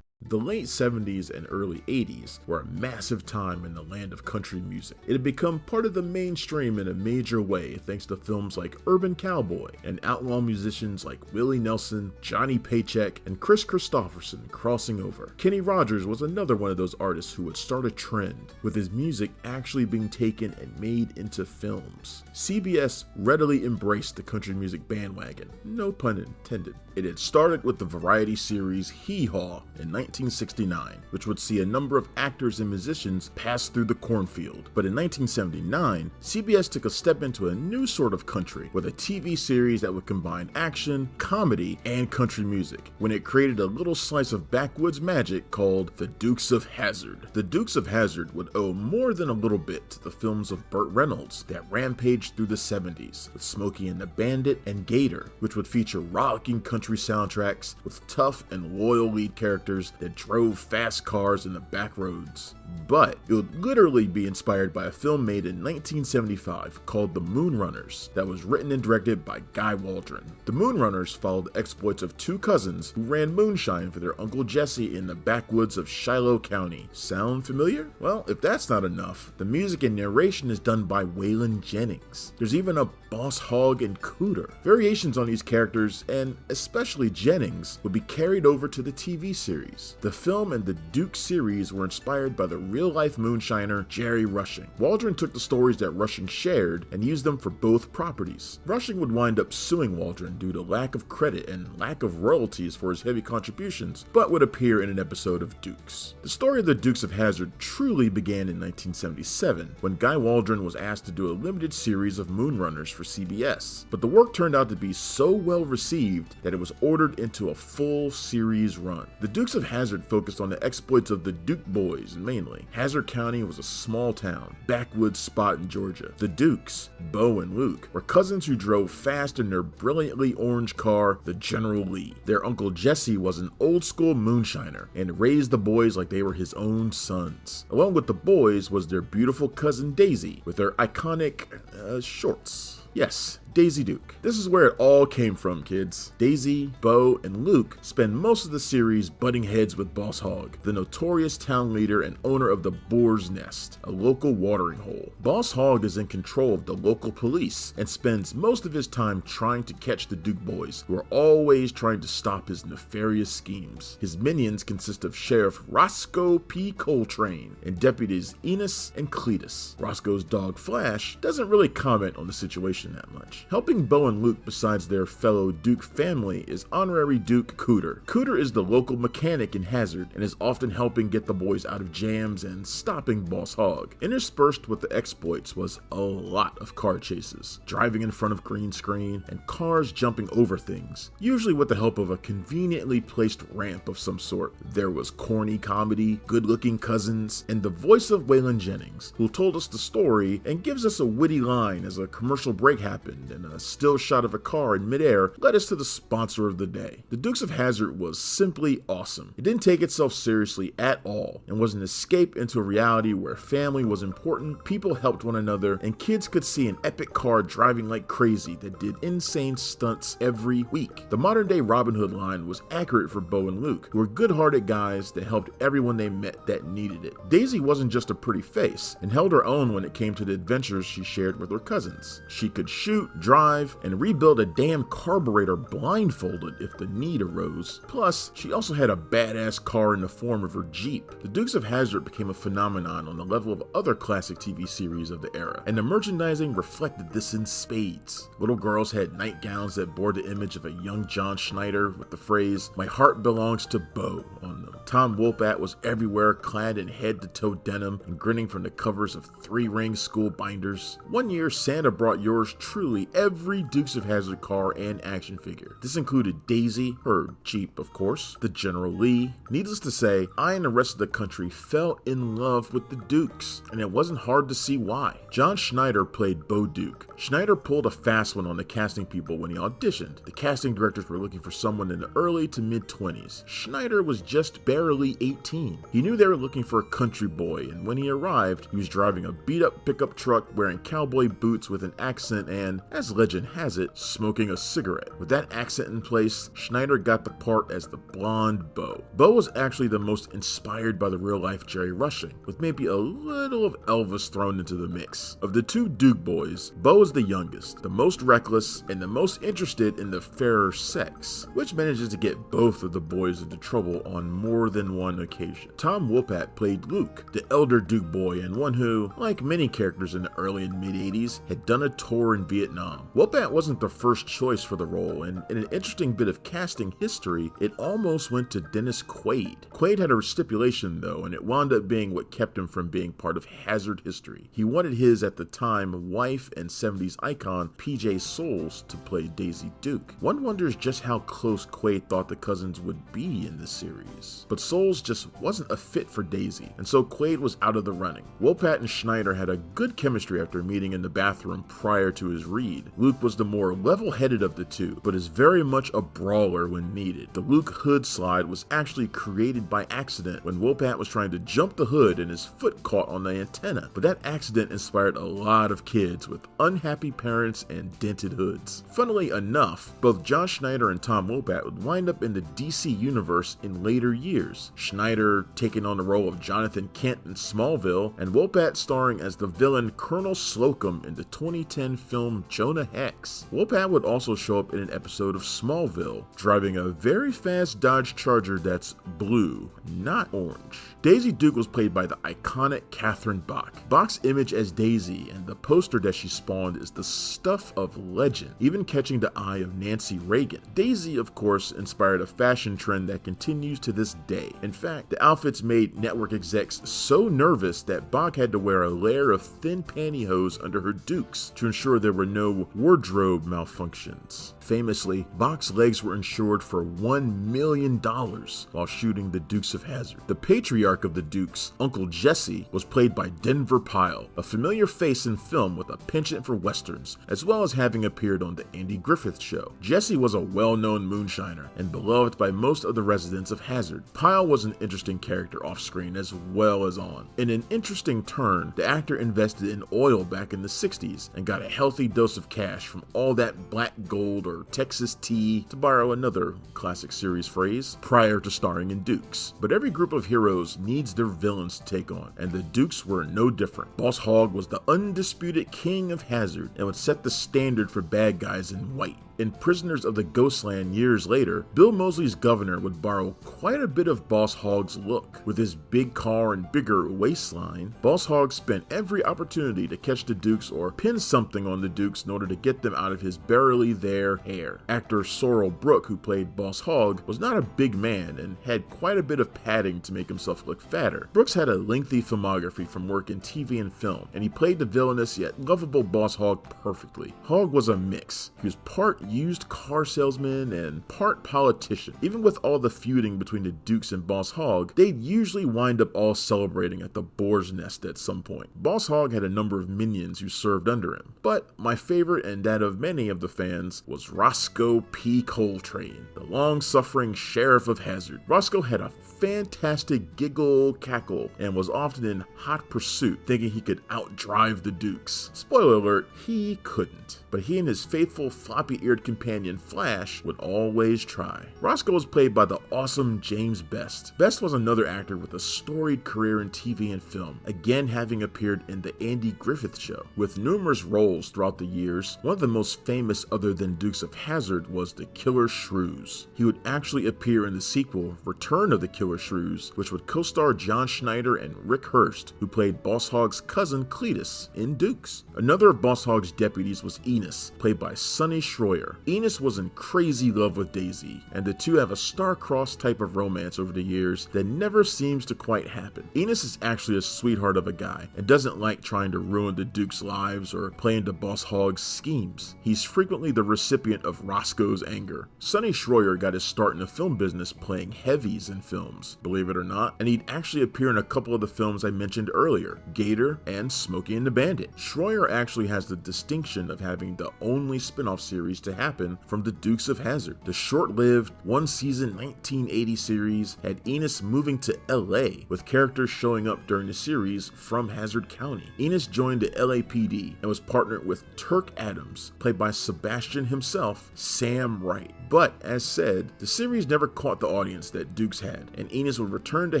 The late 70s and early 80s were a massive time in the land of country music. It had become part of the mainstream in a major way thanks to films like Urban Cowboy and outlaw musicians like Willie Nelson, Johnny Paycheck, and Chris Christopherson crossing over. Kenny Rogers was another one of those artists who would start a trend, with his music actually being taken and made into films. CBS readily embraced the country music bandwagon, no pun intended. It had started with the variety series Hee Haw in 19 1969, which would see a number of actors and musicians pass through the cornfield. But in 1979, CBS took a step into a new sort of country with a TV series that would combine action, comedy, and country music, when it created a little slice of backwoods magic called The Dukes of Hazzard. The Dukes of Hazzard would owe more than a little bit to the films of Burt Reynolds that rampaged through the 70s, with Smokey and the Bandit and Gator, which would feature rollicking country soundtracks with tough and loyal lead characters that drove fast cars in the back roads. But it would literally be inspired by a film made in 1975 called The Moonrunners that was written and directed by Guy Waldron. The Moonrunners followed the exploits of two cousins who ran moonshine for their Uncle Jesse in the backwoods of Shiloh County. Sound familiar? Well, if that's not enough, the music and narration is done by Waylon Jennings. There's even a Boss Hogg and Cooter. Variations on these characters, and especially Jennings, would be carried over to the TV series. The film and the Duke series were inspired by the real-life moonshiner Jerry Rushing. Waldron took the stories that Rushing shared and used them for both properties. Rushing would wind up suing Waldron due to lack of credit and lack of royalties for his heavy contributions, but would appear in an episode of Dukes. The story of the Dukes of Hazzard truly began in 1977, when Guy Waldron was asked to do a limited series of Moonrunners for CBS. But the work turned out to be so well received that it was ordered into a full series run. The Dukes of Hazzard focused on the exploits of the Duke boys mainly. Hazzard County was a small town, backwoods spot in Georgia. The Dukes, Bo and Luke, were cousins who drove fast in their brilliantly orange car, the General Lee. Their Uncle Jesse was an old-school moonshiner and raised the boys like they were his own sons. Along with the boys was their beautiful cousin Daisy with her iconic shorts. Yes, Daisy Duke. This is where it all came from, kids. Daisy, Bo, and Luke spend most of the series butting heads with Boss Hogg, the notorious town leader and owner of the Boar's Nest, a local watering hole. Boss Hogg is in control of the local police and spends most of his time trying to catch the Duke boys, who are always trying to stop his nefarious schemes. His minions consist of Sheriff Roscoe P. Coltrane and deputies Enos and Cletus. Roscoe's dog Flash doesn't really comment on the situation that much. Helping Bo and Luke besides their fellow Duke family is honorary Duke Cooter. Cooter is the local mechanic in Hazzard and is often helping get the boys out of jams and stopping Boss Hogg. Interspersed with the exploits was a lot of car chases, driving in front of green screen, and cars jumping over things, usually with the help of a conveniently placed ramp of some sort. There was corny comedy, good-looking cousins, and the voice of Waylon Jennings, who told us the story and gives us a witty line as a commercial break happened and a still shot of a car in midair led us to the sponsor of the day. The Dukes of Hazzard was simply awesome. It didn't take itself seriously at all and was an escape into a reality where family was important, people helped one another, and kids could see an epic car driving like crazy that did insane stunts every week. The modern day Robin Hood line was accurate for Bo and Luke, who were good-hearted guys that helped everyone they met that needed it. Daisy wasn't just a pretty face and held her own when it came to the adventures she shared with her cousins. She could shoot, drive, and rebuild a damn carburetor blindfolded if the need arose. Plus, she also had a badass car in the form of her Jeep. The Dukes of Hazzard became a phenomenon on the level of other classic TV series of the era, and the merchandising reflected this in spades. Little girls had nightgowns that bore the image of a young John Schneider with the phrase, "My heart belongs to Bo" on them. Tom Wopat was everywhere, clad in head-to-toe denim and grinning from the covers of 3-ring school binders. One year, Santa brought yours truly every Dukes of Hazzard car and action figure. This included Daisy, her Jeep of course, the General Lee. Needless to say, I and the rest of the country fell in love with the Dukes, and it wasn't hard to see why. John Schneider played Bo Duke. Schneider pulled a fast one on the casting people when he auditioned. The casting directors were looking for someone in the early to mid-20s. Schneider was just barely 18. He knew they were looking for a country boy, and when he arrived, he was driving a beat-up pickup truck, wearing cowboy boots with an accent and, as legend has it, smoking a cigarette. With that accent in place, Schneider got the part as the blonde Bo. Bo was actually the most inspired by the real-life Jerry Rushing, with maybe a little of Elvis thrown into the mix. Of the two Duke boys, Bo is the youngest, the most reckless, and the most interested in the fairer sex, which manages to get both of the boys into trouble on more than one occasion. Tom Wopat played Luke, the elder Duke boy, and one who, like many characters in the early and mid-80s, had done a tour in Vietnam Vietnam. Wopat wasn't the first choice for the role, and in an interesting bit of casting history, it almost went to Dennis Quaid. Quaid had a stipulation though, and it wound up being what kept him from being part of Hazzard history. He wanted his, at the time, wife and 70s icon PJ Soles to play Daisy Duke. One wonders just how close Quaid thought the cousins would be in the series. But Soles just wasn't a fit for Daisy, and so Quaid was out of the running. Wopat and Schneider had a good chemistry after meeting in the bathroom prior to his read. Luke was the more level-headed of the two, but is very much a brawler when needed. The Luke hood slide was actually created by accident when Wopat was trying to jump the hood and his foot caught on the antenna, but that accident inspired a lot of kids with unhappy parents and dented hoods. Funnily enough, both John Schneider and Tom Wopat would wind up in the DC universe in later years, Schneider taking on the role of Jonathan Kent in Smallville, and Wopat starring as the villain Colonel Slocum in the 2010 film Jonah Hex. Wopat would also show up in an episode of Smallville, driving a very fast Dodge Charger that's blue, not orange. Daisy Duke was played by the iconic Catherine Bach. Bach's image as Daisy and the poster that she spawned is the stuff of legend, even catching the eye of Nancy Reagan. Daisy, of course, inspired a fashion trend that continues to this day. In fact, the outfits made network execs so nervous that Bach had to wear a layer of thin pantyhose under her dukes to ensure there were no wardrobe malfunctions. Famously, Bach's legs were insured for $1 million while shooting the Dukes of Hazzard. The patriarch of the Dukes, Uncle Jesse, was played by Denver Pyle, a familiar face in film with a penchant for westerns, as well as having appeared on The Andy Griffith Show. Jesse was a well-known moonshiner and beloved by most of the residents of Hazzard. Pyle was an interesting character off-screen as well as on. In an interesting turn, the actor invested in oil back in the 60s and got a healthy dose of cash from all that black gold or Texas tea, to borrow another classic series phrase, prior to starring in Dukes. But every group of heroes needs their villains to take on, and the Dukes were no different. Boss Hogg was the undisputed king of Hazzard and would set the standard for bad guys in white. In Prisoners of the Ghostland years later, Bill Moseley's governor would borrow quite a bit of Boss Hogg's look. With his big car and bigger waistline, Boss Hogg spent every opportunity to catch the Dukes or pin something on the Dukes in order to get them out of his barely there hair. Actor Sorrel Brooke, who played Boss Hogg, was not a big man and had quite a bit of padding to make himself look fatter. Brooks had a lengthy filmography from work in TV and film, and he played the villainous yet lovable Boss Hogg perfectly. Hogg was a mix. He was part used car salesman and part politician. Even with all the feuding between the Dukes and Boss Hogg, they'd usually wind up all celebrating at the Boar's Nest at some point. Boss Hogg had a number of minions who served under him, but my favorite, and that of many of the fans, was Roscoe P. Coltrane, the long-suffering sheriff of Hazzard. Roscoe had a fantastic giggle cackle and was often in hot pursuit, thinking he could outdrive the Dukes. Spoiler alert, he couldn't, but he and his faithful floppy-eared companion Flash would always try. Roscoe was played by the awesome James Best. Best was another actor with a storied career in TV and film, again having appeared in The Andy Griffith Show. With numerous roles throughout the years, one of the most famous other than Dukes of Hazzard was the Killer Shrews. He would actually appear in the sequel, Return of the Killer Shrews, which would co-star John Schneider and Rick Hurst, who played Boss Hogg's cousin Cletus in Dukes. Another of Boss Hogg's deputies was Enos, played by Sonny Schroyer. Enos was in crazy love with Daisy, and the two have a star-crossed type of romance over the years that never seems to quite happen. Enos is actually a sweetheart of a guy and doesn't like trying to ruin the Dukes' lives or play into Boss Hogg's schemes. He's frequently the recipient of Roscoe's anger. Sonny Schroyer got his start in the film business playing heavies in films, believe it or not, and he'd actually appear in a couple of the films I mentioned earlier, Gator and Smokey and the Bandit. Schroyer actually has the distinction of having the only spin-off series to happen from the Dukes of Hazzard. The short-lived, one-season 1980 series had Enos moving to LA, with characters showing up during the series from Hazzard County. Enos joined the LAPD and was partnered with Turk Adams, played by Sebastian himself, Sam Wright. But, as said, the series never caught the audience that Dukes had, and Enos would return to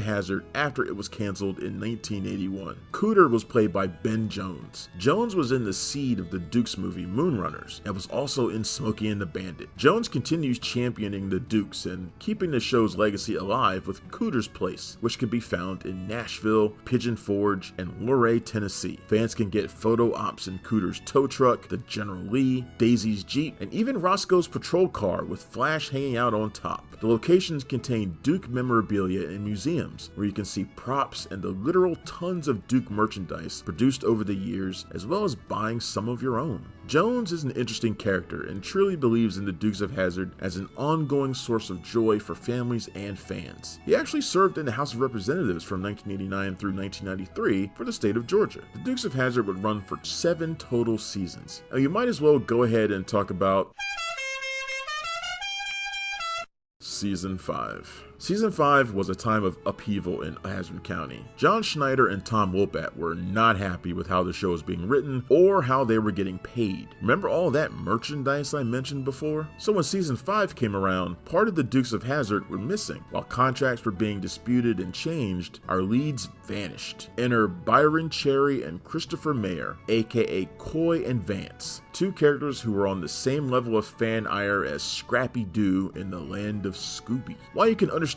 Hazzard after it was canceled in 1981. Cooter was played by Ben Jones. Jones was in the seed of the Dukes movie Moonrunners, and was also in Smokey Smokey and the Bandit. Jones continues championing the Dukes and keeping the show's legacy alive with Cooter's Place, which can be found in Nashville, Pigeon Forge, and Luray, Tennessee. Fans can get photo ops in Cooter's tow truck, the General Lee, Daisy's Jeep, and even Roscoe's patrol car with Flash hanging out on top. The locations contain Duke memorabilia and museums, where you can see props and the literal tons of Duke merchandise produced over the years, as well as buying some of your own. Jones is an interesting character and truly believes in the Dukes of Hazzard as an ongoing source of joy for families and fans. He actually served in the House of Representatives from 1989 through 1993 for the state of Georgia. The Dukes of Hazzard would run for 7 total seasons. Now you might as well go ahead and talk about Season 5. Season 5 was a time of upheaval in Hazzard County. John Schneider and Tom Wopat were not happy with how the show was being written or how they were getting paid. Remember all that merchandise I mentioned before? So when Season 5 came around, part of the Dukes of Hazzard were missing. While contracts were being disputed and changed, our leads vanished. Enter Byron Cherry and Christopher Mayer, aka Coy and Vance, 2 characters who were on the same level of fan ire as Scrappy Doo in the land of Scooby. While you can understand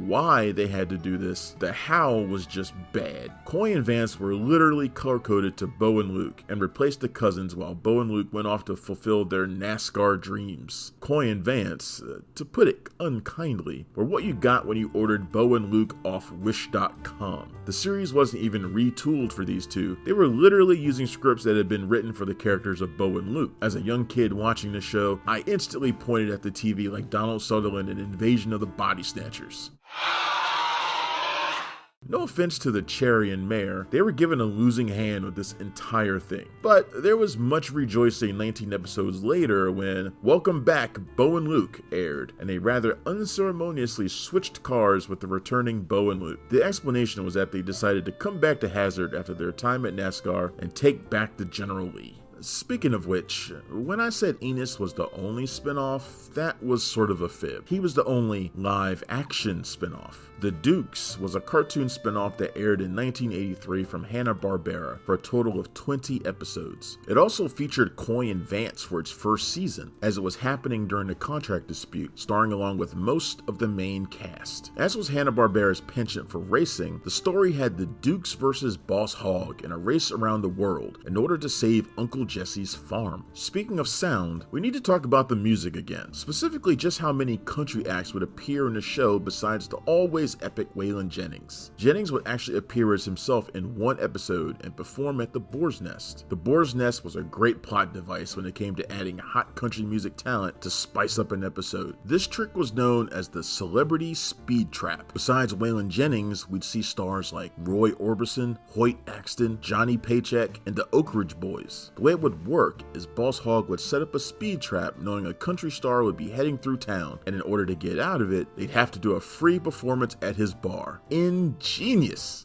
why they had to do this, the how was just bad. Coy and Vance were literally color-coded to Bo and Luke and replaced the cousins while Bo and Luke went off to fulfill their NASCAR dreams. Coy and Vance, to put it unkindly, were what you got when you ordered Bo and Luke off Wish.com. The series wasn't even retooled for these two. They were literally using scripts that had been written for the characters of Bo and Luke. As a young kid watching the show, I instantly pointed at the TV like Donald Sutherland in Invasion of the Body Snatchers. No offense to the Cherry and Mayer, they were given a losing hand with this entire thing. But there was much rejoicing 19 episodes later when Welcome Back, Bo and Luke aired, and they rather unceremoniously switched cars with the returning Bo and Luke. The explanation was that they decided to come back to Hazzard after their time at NASCAR and take back the General Lee. Speaking of which, when I said Enos was the only spinoff, that was sort of a fib. He was the only live action spinoff. The Dukes was a cartoon spinoff that aired in 1983 from Hanna-Barbera for a total of 20 episodes. It also featured Coy and Vance for its first season, as it was happening during a contract dispute, starring along with most of the main cast. As was Hanna-Barbera's penchant for racing, the story had the Dukes versus Boss Hogg in a race around the world in order to save Uncle Jesse's farm. Speaking of sound, we need to talk about the music again, specifically just how many country acts would appear in the show besides the always epic Waylon Jennings. Jennings would actually appear as himself in one episode and perform at the Boar's Nest. The Boar's Nest was a great plot device when it came to adding hot country music talent to spice up an episode. This trick was known as the Celebrity Speed Trap. Besides Waylon Jennings, we'd see stars like Roy Orbison, Hoyt Axton, Johnny Paycheck, and the Oak Ridge Boys. The way it would work is Boss Hogg would set up a speed trap knowing a country star would be heading through town, and in order to get out of it, they'd have to do a free performance at his bar. Ingenious!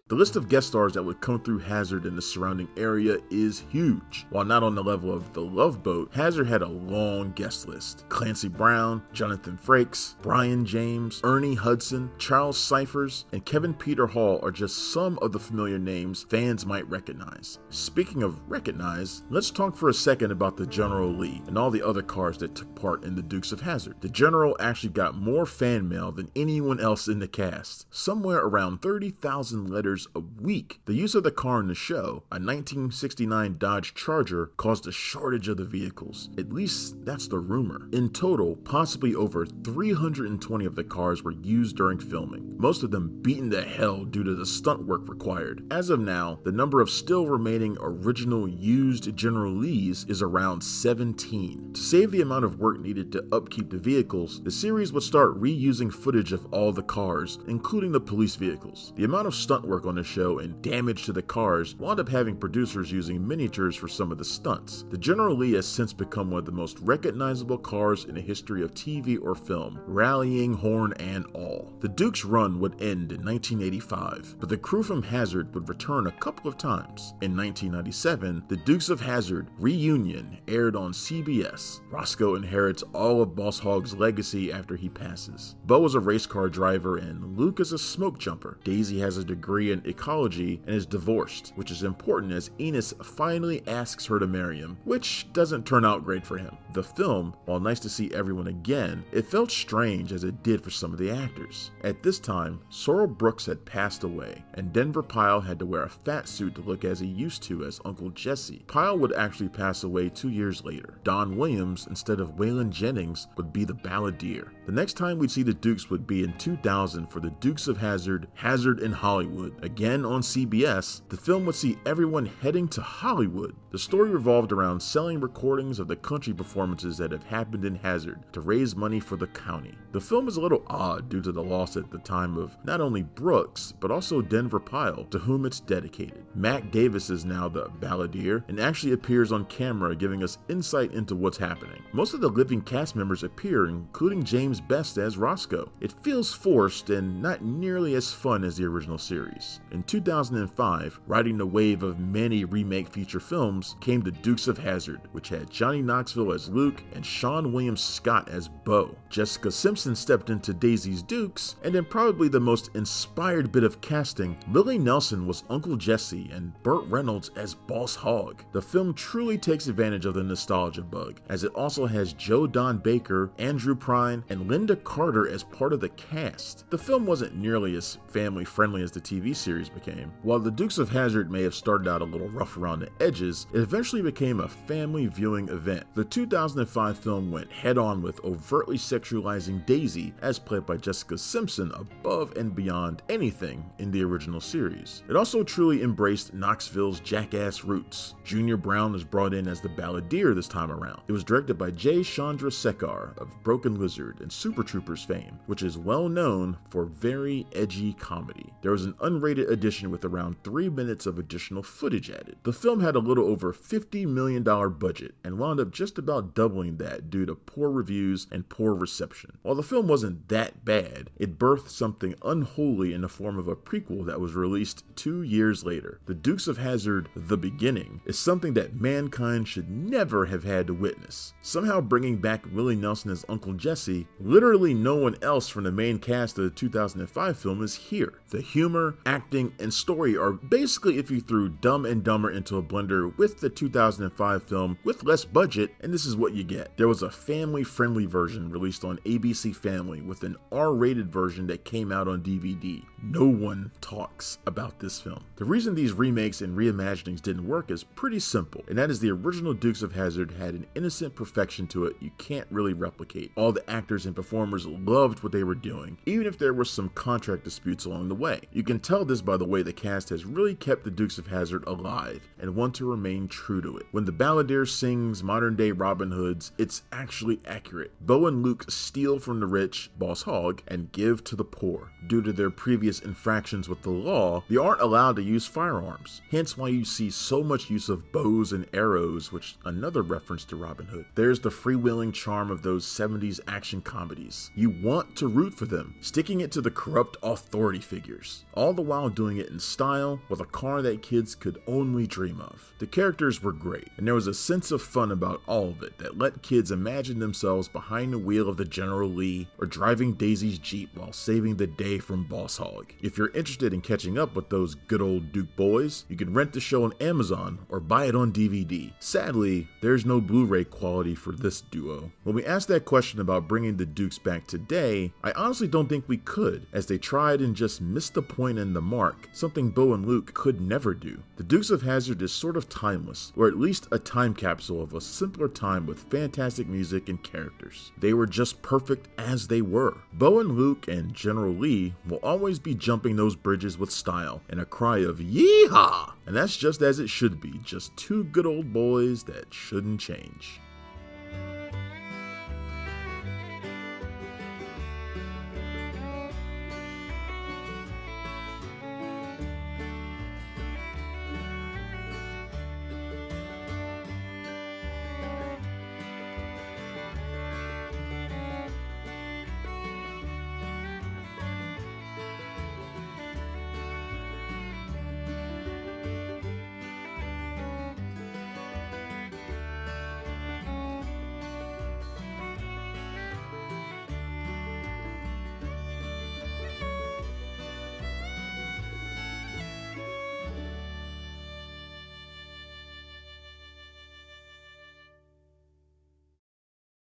The list of guest stars that would come through Hazzard and the surrounding area is huge. While not on the level of The Love Boat, Hazzard had a long guest list. Clancy Brown, Jonathan Frakes, Brian James, Ernie Hudson, Charles Cyphers, and Kevin Peter Hall are just some of the familiar names fans might recognize. Speaking of recognize, let's talk for a second about the General Lee and all the other cars that took part in the Dukes of Hazzard. The General actually got more fan mail than anyone else in the cast, somewhere around 30,000 letters a week. The use of the car in the show, a 1969 Dodge Charger, caused a shortage of the vehicles. At least that's the rumor. In total, possibly over 320 of the cars were used during filming, most of them beaten to hell due to the stunt work required. As of now, the number of still remaining original used General Lees is around 17. To save the amount of work needed to upkeep the vehicles, the series would start reusing footage of all the cars, including the police vehicles. The amount of stunt work on the show and damage to the cars wound up having producers using miniatures for some of the stunts. The General Lee has since become one of the most recognizable cars in the history of TV or film, rallying horn and all. The Dukes run run would end in 1985, but the crew from Hazzard would return a couple of times. In 1997, the Dukes of Hazzard Reunion aired on CBS. Roscoe inherits all of Boss Hogg's legacy after he passes. Bo is a race car driver and Luke is a smoke jumper. Daisy has a degree in ecology and is divorced, which is important as Enos finally asks her to marry him, which doesn't turn out great for him. The film, while nice to see everyone again, it felt strange as it did for some of the actors. At this time, Sorrel Brooks had passed away, and Denver Pyle had to wear a fat suit to look as he used to as Uncle Jesse. Pyle would actually pass away 2 years later. Don Williams, instead of Waylon Jennings, would be the balladeer. The next time we'd see the Dukes would be in 2000 for the Dukes of Hazzard, Hazzard in Hollywood. Again on CBS, the film would see everyone heading to Hollywood. The story revolved around selling recordings of the country performances that have happened in Hazzard to raise money for the county. The film is a little odd due to the loss at the time of not only Brooks, but also Denver Pyle, to whom it's dedicated. Mac Davis is now the balladeer and actually appears on camera giving us insight into what's happening. Most of the living cast members appear, including James Best as Roscoe. It feels forced and not nearly as fun as the original series. In 2005, riding the wave of many remake feature films, came the Dukes of Hazzard, which had Johnny Knoxville as Luke and Sean William Scott as Bo. Jessica Simpson stepped into Daisy's Dukes, and in probably the most inspired bit of casting, Willie Nelson was Uncle Jesse and Burt Reynolds as Boss Hogg. The film truly takes advantage of the nostalgia bug, as it also has Joe Don Baker, Andrew Prine, and Linda Carter as part of the cast. The film wasn't nearly as family-friendly as the TV series became. While the Dukes of Hazzard may have started out a little rough around the edges, it eventually became a family viewing event. The 2005 film went head-on with overtly sexualizing Daisy, as played by Jessica Simpson, above and beyond anything in the original series. It also truly embraced Knoxville's jackass roots. Junior Brown is brought in as the balladeer this time around. It was directed by J. Chandra Sekhar of Broken Lizard and Super Troopers fame, which is well known for very edgy comedy. There was an unrated edition with around 3 minutes of additional footage added. The film had a little over $50 million budget and wound up just about doubling that due to poor reviews and poor reception. While the film wasn't that bad, it birthed something unholy in the form of a prequel that was released 2 years later. The Dukes of Hazzard: The Beginning is something that mankind should never have had to witness. Somehow bringing back Willie Nelson as Uncle Jesse, literally no one else from the main cast of the 2005 film is here. The humor, acting, and story are basically if you threw Dumb and Dumber into a blender with the 2005 film with less budget, and this is what you get. There was a family-friendly version released on ABC Family with an R-rated version that came out on DVD. No one talks about this film. The reason these remakes and reimaginings didn't work is pretty simple, and that is the original Dukes of Hazzard had an innocent perfection to it you can't really replicate. All the actors and performers loved what they were doing, even if there were some contract disputes along the way. You can tell this by the way the cast has really kept the Dukes of Hazzard alive and want to remain true to it. When the balladeer sings modern-day Robin Hoods, it's actually accurate. Bo and Luke steal from the rich, Boss Hogg, and give to the poor. Due to their previous infractions with the law, they aren't allowed to use firearms, hence why you see so much use of bows and arrows, which another reference to Robin Hood. There's the freewheeling charm of those 70s action comedies. You want to root for them, sticking it to the corrupt authority figures, all the while doing it in style with a car that kids could only dream of. The characters were great, and there was a sense of fun about all of it that let kids imagine themselves behind the wheel of the General Lee or driving Daisy's Jeep while saving the day from Boss Hogg. If you're interested in catching up with those good old Duke boys, you can rent the show on Amazon or buy it on DVD. Sadly, there's no Blu-ray quality for this duo. When we asked that question about bringing the Dukes back today, I honestly don't think we could, as they tried and just missed the point and the mark, something Bo and Luke could never do. The Dukes of Hazzard is sort of timeless, or at least a time capsule of a simpler time with fantastic music and characters. They were just perfect as they were. Bo and Luke and General Lee will always be jumping those bridges with style and a cry of yeehaw! And that's just as it should be, just two good old boys that shouldn't change.